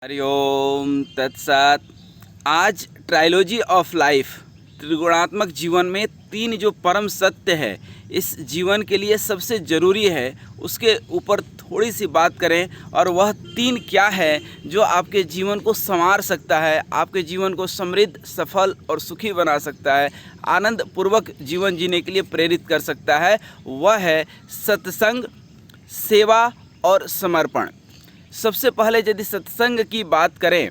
हरिओम तत्सत। आज trilogy of life, त्रिगुणात्मक जीवन में तीन जो परम सत्य है, इस जीवन के लिए सबसे ज़रूरी है, उसके ऊपर थोड़ी सी बात करें। और वह तीन क्या है जो आपके जीवन को संवार सकता है, आपके जीवन को समृद्ध, सफल और सुखी बना सकता है, आनंद पूर्वक जीवन जीने के लिए प्रेरित कर सकता है। वह है सत्संग, सेवा और समर्पण। सबसे पहले यदि सत्संग की बात करें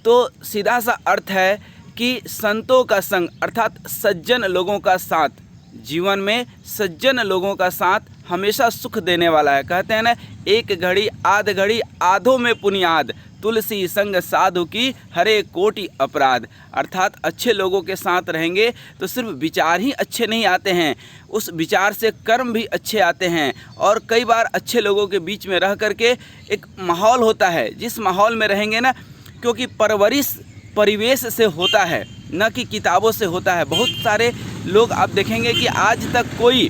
तो सीधा सा अर्थ है कि संतों का संग अर्थात सज्जन लोगों का साथ। जीवन में सज्जन लोगों का साथ हमेशा सुख देने वाला है। कहते हैं ना, एक घड़ी आध घड़ी आधों में पुनियाद, तुलसी संग साधु की हरे कोटि अपराध। अर्थात अच्छे लोगों के साथ रहेंगे तो सिर्फ विचार ही अच्छे नहीं आते हैं, उस विचार से कर्म भी अच्छे आते हैं। और कई बार अच्छे लोगों के बीच में रह करके एक माहौल होता है, जिस माहौल में रहेंगे ना, क्योंकि परवरिश परिवेश से होता है, न कि किताबों से होता है। बहुत सारे लोग आप देखेंगे कि आज तक कोई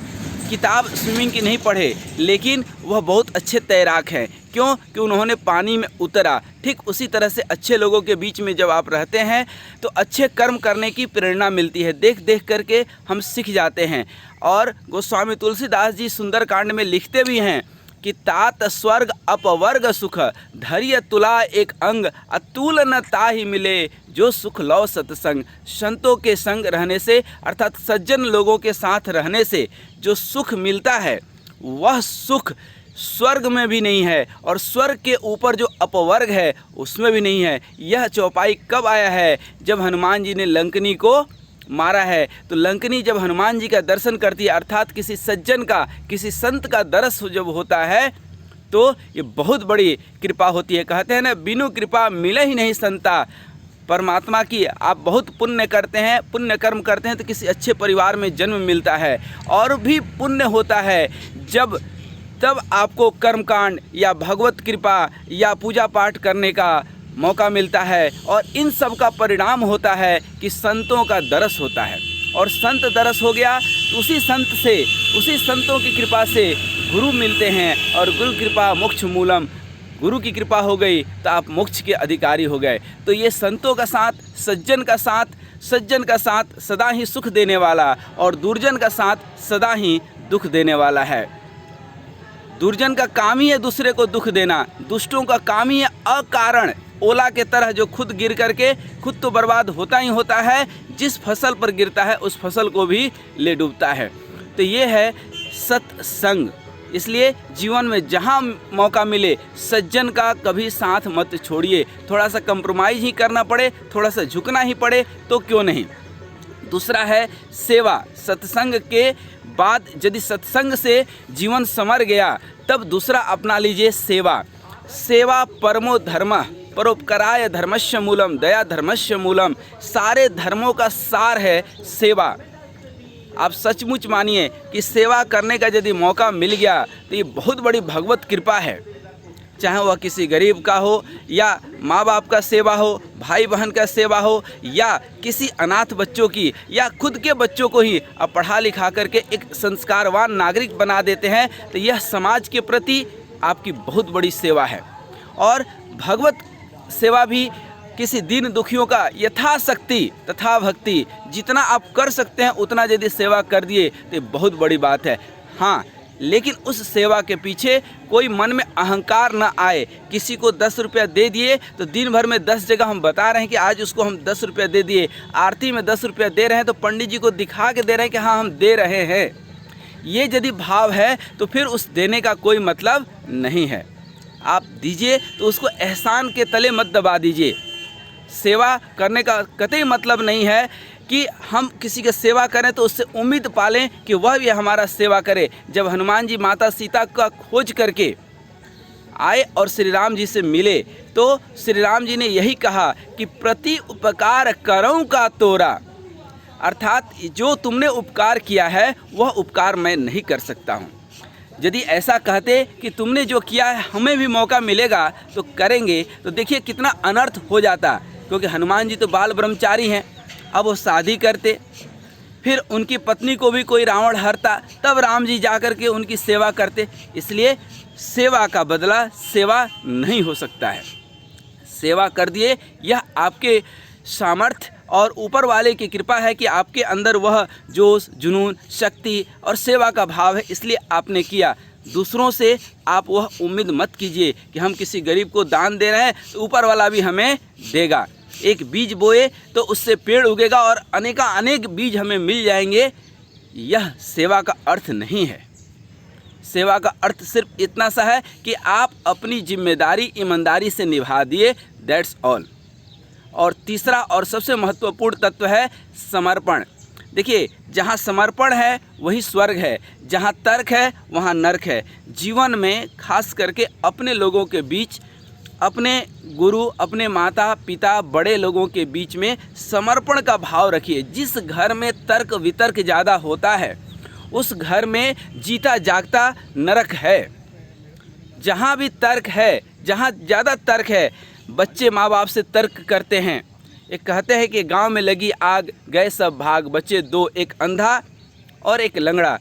किताब स्विमिंग की नहीं पढ़े, लेकिन वह बहुत अच्छे तैराक हैं। क्यों? कि उन्होंने पानी में उतरा। ठीक उसी तरह से अच्छे लोगों के बीच में जब आप रहते हैं तो अच्छे कर्म करने की प्रेरणा मिलती है। देख देख करके हम सीख जाते हैं। और गोस्वामी तुलसीदास जी सुंदरकांड में लिखते भी हैं कि तात स्वर्ग अपवर्ग सुख, धैर्य तुला एक अंग, अतुल न ताहि मिले, जो सुख लौ सत्संग। संतों के संग रहने से अर्थात सज्जन लोगों के साथ रहने से जो सुख मिलता है, वह सुख स्वर्ग में भी नहीं है और स्वर्ग के ऊपर जो अपवर्ग है उसमें भी नहीं है। यह चौपाई कब आया है? जब हनुमान जी ने लंकनी को मारा है। तो लंकनी जब हनुमान जी का दर्शन करती है, अर्थात किसी सज्जन का, किसी संत का दर्श जब होता है, तो ये बहुत बड़ी कृपा होती है। कहते हैं ना, बिनु कृपा मिले ही नहीं संता। परमात्मा की आप बहुत पुण्य करते हैं, पुण्य कर्म करते हैं तो किसी अच्छे परिवार में जन्म मिलता है। और भी पुण्य होता है तब आपको कर्मकांड या भगवत कृपा या पूजा पाठ करने का मौका मिलता है। और इन सब का परिणाम होता है कि संतों का दरस होता है। और संत दरस हो गया तो उसी संतों की कृपा से गुरु मिलते हैं। और गुरु कृपा मोक्ष मूलम, गुरु की कृपा हो गई तो आप मोक्ष के अधिकारी हो गए। तो ये संतों का साथ, सज्जन का साथ सदा ही सुख देने वाला, और दुर्जन का साथ सदा ही दुख देने वाला है। दुर्जन का काम ही है दूसरे को दुख देना, दुष्टों का काम ही है अकारण ओला के तरह जो खुद गिर करके खुद तो बर्बाद होता ही होता है, जिस फसल पर गिरता है उस फसल को भी ले डूबता है। तो ये है सत्संग। इसलिए जीवन में जहाँ मौका मिले सज्जन का कभी साथ मत छोड़िए। थोड़ा सा कंप्रोमाइज़ ही करना पड़े, थोड़ा सा झुकना ही पड़े तो क्यों नहीं। दूसरा है सेवा। सत्संग के बाद यदि सत्संग से जीवन संवर गया तब दूसरा अपना लीजिए सेवा। सेवा परमो धर्म, परोपकाराय धर्मस्य मूलम, दया धर्मस्य मूलम। सारे धर्मों का सार है सेवा। आप सचमुच मानिए कि सेवा करने का यदि मौका मिल गया तो ये बहुत बड़ी भगवत कृपा है। चाहे वह किसी गरीब का हो, या माँ बाप का सेवा हो, भाई बहन का सेवा हो, या किसी अनाथ बच्चों की, या खुद के बच्चों को ही आप पढ़ा लिखा करके एक संस्कारवान नागरिक बना देते हैं, तो यह समाज के प्रति आपकी बहुत बड़ी सेवा है। और भगवत सेवा भी किसी दीन दुखियों का यथाशक्ति तथा भक्ति, जितना आप कर सकते हैं उतना यदि सेवा कर दिए तो बहुत बड़ी बात है। हाँ, लेकिन उस सेवा के पीछे कोई मन में अहंकार न आए। किसी को 10 रुपया दे दिए तो दिन भर में 10 जगह हम बता रहे हैं कि आज उसको हम 10 रुपया दे दिए, आरती में 10 रुपया दे रहे हैं तो पंडित जी को दिखा के दे रहे हैं कि हाँ हम दे रहे हैं। ये यदि भाव है तो फिर उस देने का कोई मतलब नहीं है। आप दीजिए तो उसको एहसान के तले मत दबा दीजिए। सेवा करने का कतई मतलब नहीं है कि हम किसी की सेवा करें तो उससे उम्मीद पालें कि वह भी हमारा सेवा करे। जब हनुमान जी माता सीता का खोज करके आए और श्री राम जी से मिले तो श्री राम जी ने यही कहा कि प्रति उपकार करऊं का तोरा, अर्थात जो तुमने उपकार किया है वह उपकार मैं नहीं कर सकता हूँ। यदि ऐसा कहते कि तुमने जो किया है हमें भी मौका मिलेगा तो करेंगे, तो देखिए कितना अनर्थ हो जाता। क्योंकि हनुमान जी तो बाल ब्रह्मचारी हैं। अब वो शादी करते, फिर उनकी पत्नी को भी कोई रावण हरता, तब राम जी जा कर के उनकी सेवा करते। इसलिए सेवा का बदला सेवा नहीं हो सकता है। सेवा कर दिए। यह आपके सामर्थ्य और ऊपर वाले की कृपा है कि आपके अंदर वह जोश, जुनून, शक्ति और सेवा का भाव है, इसलिए आपने किया। दूसरों से आप वह उम्मीद मत कीजिए कि हम किसी गरीब को दान दे रहे हैं तो ऊपर वाला भी हमें देगा। एक बीज बोए तो उससे पेड़ उगेगा और अनेक बीज हमें मिल जाएंगे। यह सेवा का अर्थ नहीं है। सेवा का अर्थ सिर्फ इतना सा है कि आप अपनी जिम्मेदारी ईमानदारी से निभा दिए, दैट्स ऑल। और तीसरा और सबसे महत्वपूर्ण तत्व है समर्पण। देखिए, जहाँ समर्पण है वही स्वर्ग है, जहाँ तर्क है वहाँ नर्क है। जीवन में खास करके अपने लोगों के बीच, अपने गुरु, अपने माता पिता, बड़े लोगों के बीच में समर्पण का भाव रखिए। जिस घर में तर्क वितर्क ज़्यादा होता है उस घर में जीता जागता नरक है। जहाँ भी तर्क है, जहाँ ज़्यादा तर्क है, बच्चे माँ बाप से तर्क करते हैं। एक कहते हैं कि गांव में लगी आग, गए सब भाग, बच्चे दो, एक अंधा और एक लंगड़ा।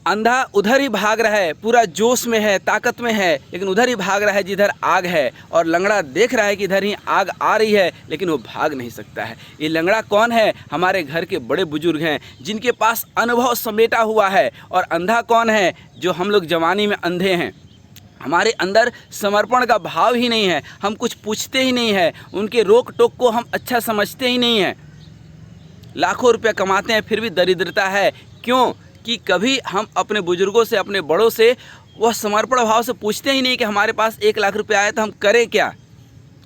अंधा उधर ही भाग रहा है, पूरा जोश में है, ताकत में है, लेकिन उधर ही भाग रहा है जिधर आग है। और लंगड़ा देख रहा है कि इधर ही आग आ रही है, लेकिन वो भाग नहीं सकता है। ये लंगड़ा कौन है? हमारे घर के बड़े बुजुर्ग हैं जिनके पास अनुभव समेटा हुआ है। और अंधा कौन है? जो हम लोग जवानी में अंधे हैं। हमारे अंदर समर्पण का भाव ही नहीं है, हम कुछ पूछते ही नहीं है, उनके रोक टोक को हम अच्छा समझते ही नहीं हैं। लाखों रुपया कमाते हैं फिर भी दरिद्रता है। क्यों? कि कभी हम अपने बुजुर्गों से, अपने बड़ों से वह समर्पण भाव से पूछते ही नहीं कि हमारे पास 1 लाख रुपया आया तो हम करें क्या।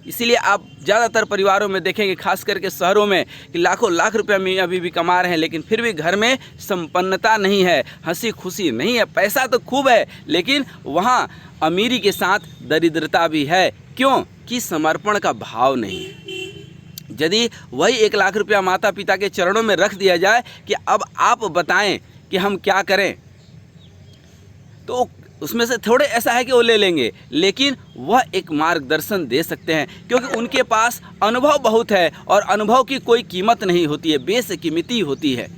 इसीलिए आप ज़्यादातर परिवारों में देखेंगे, खास करके शहरों में, कि लाखों लाख रुपया में अभी भी कमा रहे हैं, लेकिन फिर भी घर में संपन्नता नहीं है, हंसी खुशी नहीं है। पैसा तो खूब है, लेकिन वहाँ अमीरी के साथ दरिद्रता भी है। क्यों? कि समर्पण का भाव नहीं है। यदि वही 1 लाख रुपया माता पिता के चरणों में रख दिया जाए कि अब आप बताएं कि हम क्या करें, तो उसमें से थोड़े ऐसा है कि वो ले लेंगे, लेकिन वह एक मार्गदर्शन दे सकते हैं, क्योंकि उनके पास अनुभव बहुत है और अनुभव की कोई कीमत नहीं होती है, बेशकीमती होती है।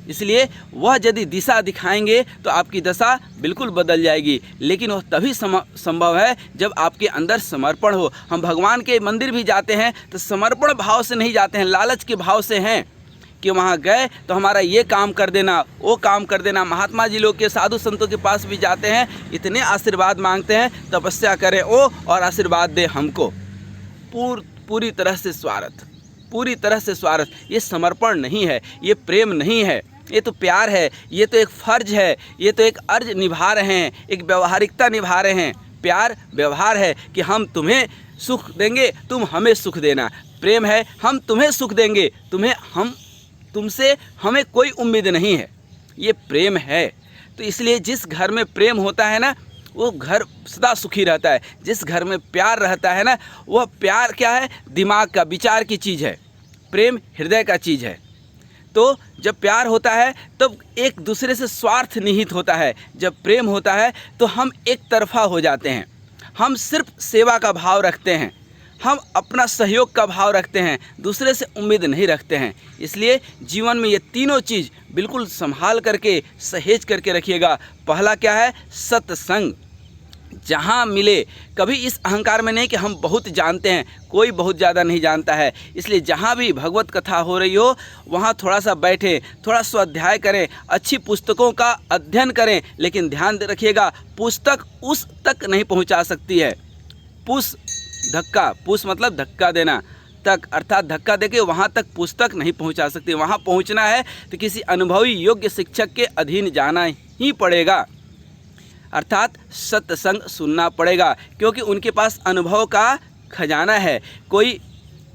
इसलिए वह यदि दिशा दिखाएंगे तो आपकी दशा बिल्कुल बदल जाएगी। लेकिन वह तभी संभव है जब आपके अंदर समर्पण हो। हम भगवान के मंदिर भी जाते हैं तो समर्पण भाव से नहीं जाते हैं, लालच के भाव से हैं कि वहाँ गए तो हमारा ये काम कर देना, वो काम कर देना। महात्मा जी लोग के, साधु संतों के पास भी जाते हैं, इतने आशीर्वाद मांगते हैं, तपस्या करें वो और आशीर्वाद दे हमको। पूरी तरह से स्वार्थ, पूरी तरह से स्वार्थ। ये समर्पण नहीं है, ये प्रेम नहीं है, ये तो प्यार है, ये तो एक फ़र्ज है, ये तो एक अर्ज निभा रहे हैं, एक व्यवहारिकता निभा रहे हैं। प्यार व्यवहार है कि हम तुम्हें सुख देंगे, तुम हमें सुख देना। प्रेम है हम तुम्हें सुख देंगे, तुमसे हमें कोई उम्मीद नहीं है। ये प्रेम है। तो इसलिए जिस घर में प्रेम होता है ना, वो घर सदा सुखी रहता है। जिस घर में प्यार रहता है ना, वह प्यार क्या है? दिमाग का, विचार की चीज़ है। प्रेम हृदय का चीज़ है। तो जब प्यार होता है तब एक दूसरे से स्वार्थ निहित होता है। जब प्रेम होता है तो हम एक तरफा हो जाते हैं, हम सिर्फ सेवा का भाव रखते हैं, हम अपना सहयोग का भाव रखते हैं, दूसरे से उम्मीद नहीं रखते हैं। इसलिए जीवन में ये तीनों चीज़ बिल्कुल संभाल करके, सहेज करके रखिएगा। पहला क्या है? सत्संग। जहाँ मिले, कभी इस अहंकार में नहीं कि हम बहुत जानते हैं, कोई बहुत ज़्यादा नहीं जानता है। इसलिए जहाँ भी भगवत कथा हो रही हो वहाँ थोड़ा सा बैठें, थोड़ा स्वाध्याय करें, अच्छी पुस्तकों का अध्ययन करें। लेकिन ध्यान रखिएगा, पुस्तक उस तक नहीं पहुँचा सकती है। पुश मतलब धक्का देना, तक अर्थात धक्का देके वहाँ तक पुस्तक नहीं पहुँचा सकती। वहाँ पहुँचना है तो किसी अनुभवी योग्य शिक्षक के अधीन जाना ही पड़ेगा, अर्थात सत्संग सुनना पड़ेगा, क्योंकि उनके पास अनुभव का खजाना है। कोई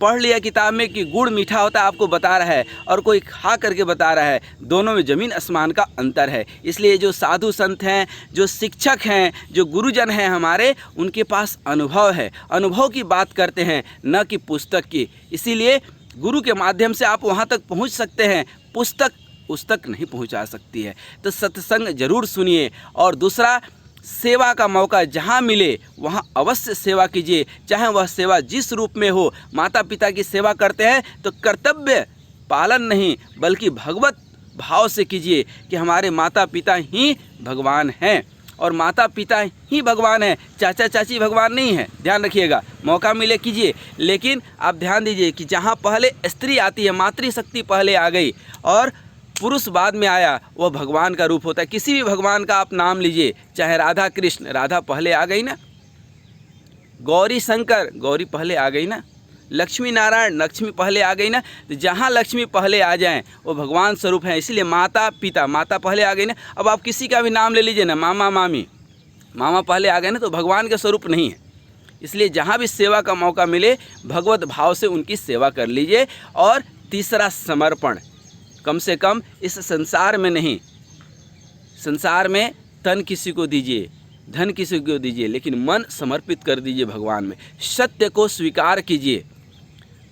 पढ़ लिया किताब में कि गुड़ मीठा होता है, आपको बता रहा है, और कोई खा करके बता रहा है। दोनों में ज़मीन आसमान का अंतर है। इसलिए जो साधु संत हैं, जो शिक्षक हैं, जो गुरुजन हैं हमारे, उनके पास अनुभव है, अनुभव की बात करते हैं, न कि पुस्तक की। इसीलिए गुरु के माध्यम से आप वहाँ तक पहुँच सकते हैं, पुस्तक उस तक नहीं पहुंचा सकती है। तो सत्संग जरूर सुनिए। और दूसरा, सेवा का मौका जहां मिले वहां अवश्य सेवा कीजिए, चाहे वह सेवा जिस रूप में हो। माता पिता की सेवा करते हैं तो कर्तव्य पालन नहीं बल्कि भगवत भाव से कीजिए कि हमारे माता पिता ही भगवान हैं। और माता पिता ही भगवान हैं, चाचा चाची भगवान नहीं है। ध्यान रखिएगा, मौका मिले कीजिए। लेकिन आप ध्यान दीजिए कि जहाँ पहले स्त्री आती है, मातृशक्ति पहले आ गई और पुरुष बाद में आया, वह भगवान का रूप होता है। किसी भी भगवान का आप नाम लीजिए, चाहे राधा कृष्ण, राधा पहले आ गई ना। गौरी शंकर, गौरी पहले आ गई ना। लक्ष्मी नारायण, लक्ष्मी पहले आ गई ना। तो जहाँ लक्ष्मी पहले आ जाएं वो भगवान स्वरूप हैं। इसलिए माता पिता, माता पहले आ गई ना। अब आप किसी का भी नाम ले लीजिए ना, मामा मामी, मामा पहले आ गए ना, तो भगवान के स्वरूप नहीं है। इसलिए जहाँ भी सेवा का मौका मिले भगवत भाव से उनकी सेवा कर लीजिए। और तीसरा, समर्पण। कम से कम इस संसार में नहीं, संसार में तन किसी को दीजिए, धन किसी को दीजिए, लेकिन मन समर्पित कर दीजिए भगवान में। सत्य को स्वीकार कीजिए,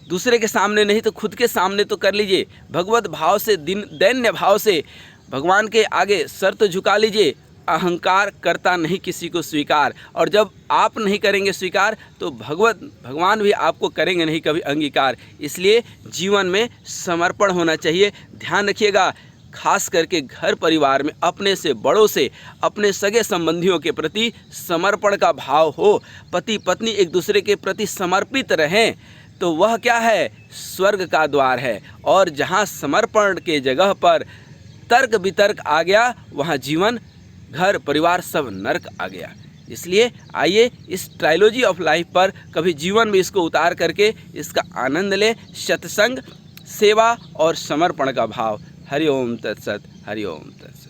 दूसरे के सामने नहीं तो खुद के सामने तो कर लीजिए। भगवत भाव से, दैन्य भाव से भगवान के आगे सर तो झुका लीजिए। अहंकार करता नहीं किसी को स्वीकार, और जब आप नहीं करेंगे स्वीकार तो भगवान भी आपको करेंगे नहीं कभी अंगीकार। इसलिए जीवन में समर्पण होना चाहिए। ध्यान रखिएगा, खास करके घर परिवार में अपने से बड़ों से, अपने सगे संबंधियों के प्रति समर्पण का भाव हो। पति पत्नी एक दूसरे के प्रति समर्पित रहें तो वह क्या है, स्वर्ग का द्वार है। और जहाँ समर्पण के जगह पर तर्क वितर्क आ गया, वहाँ जीवन, घर परिवार सब नरक आ गया। इसलिए आइए इस ट्रायलॉजी ऑफ लाइफ पर कभी जीवन में इसको उतार करके इसका आनंद लें। सत्संग, सेवा और समर्पण का भाव। हरि ओम तत्सत, हरि ओम तत्सत।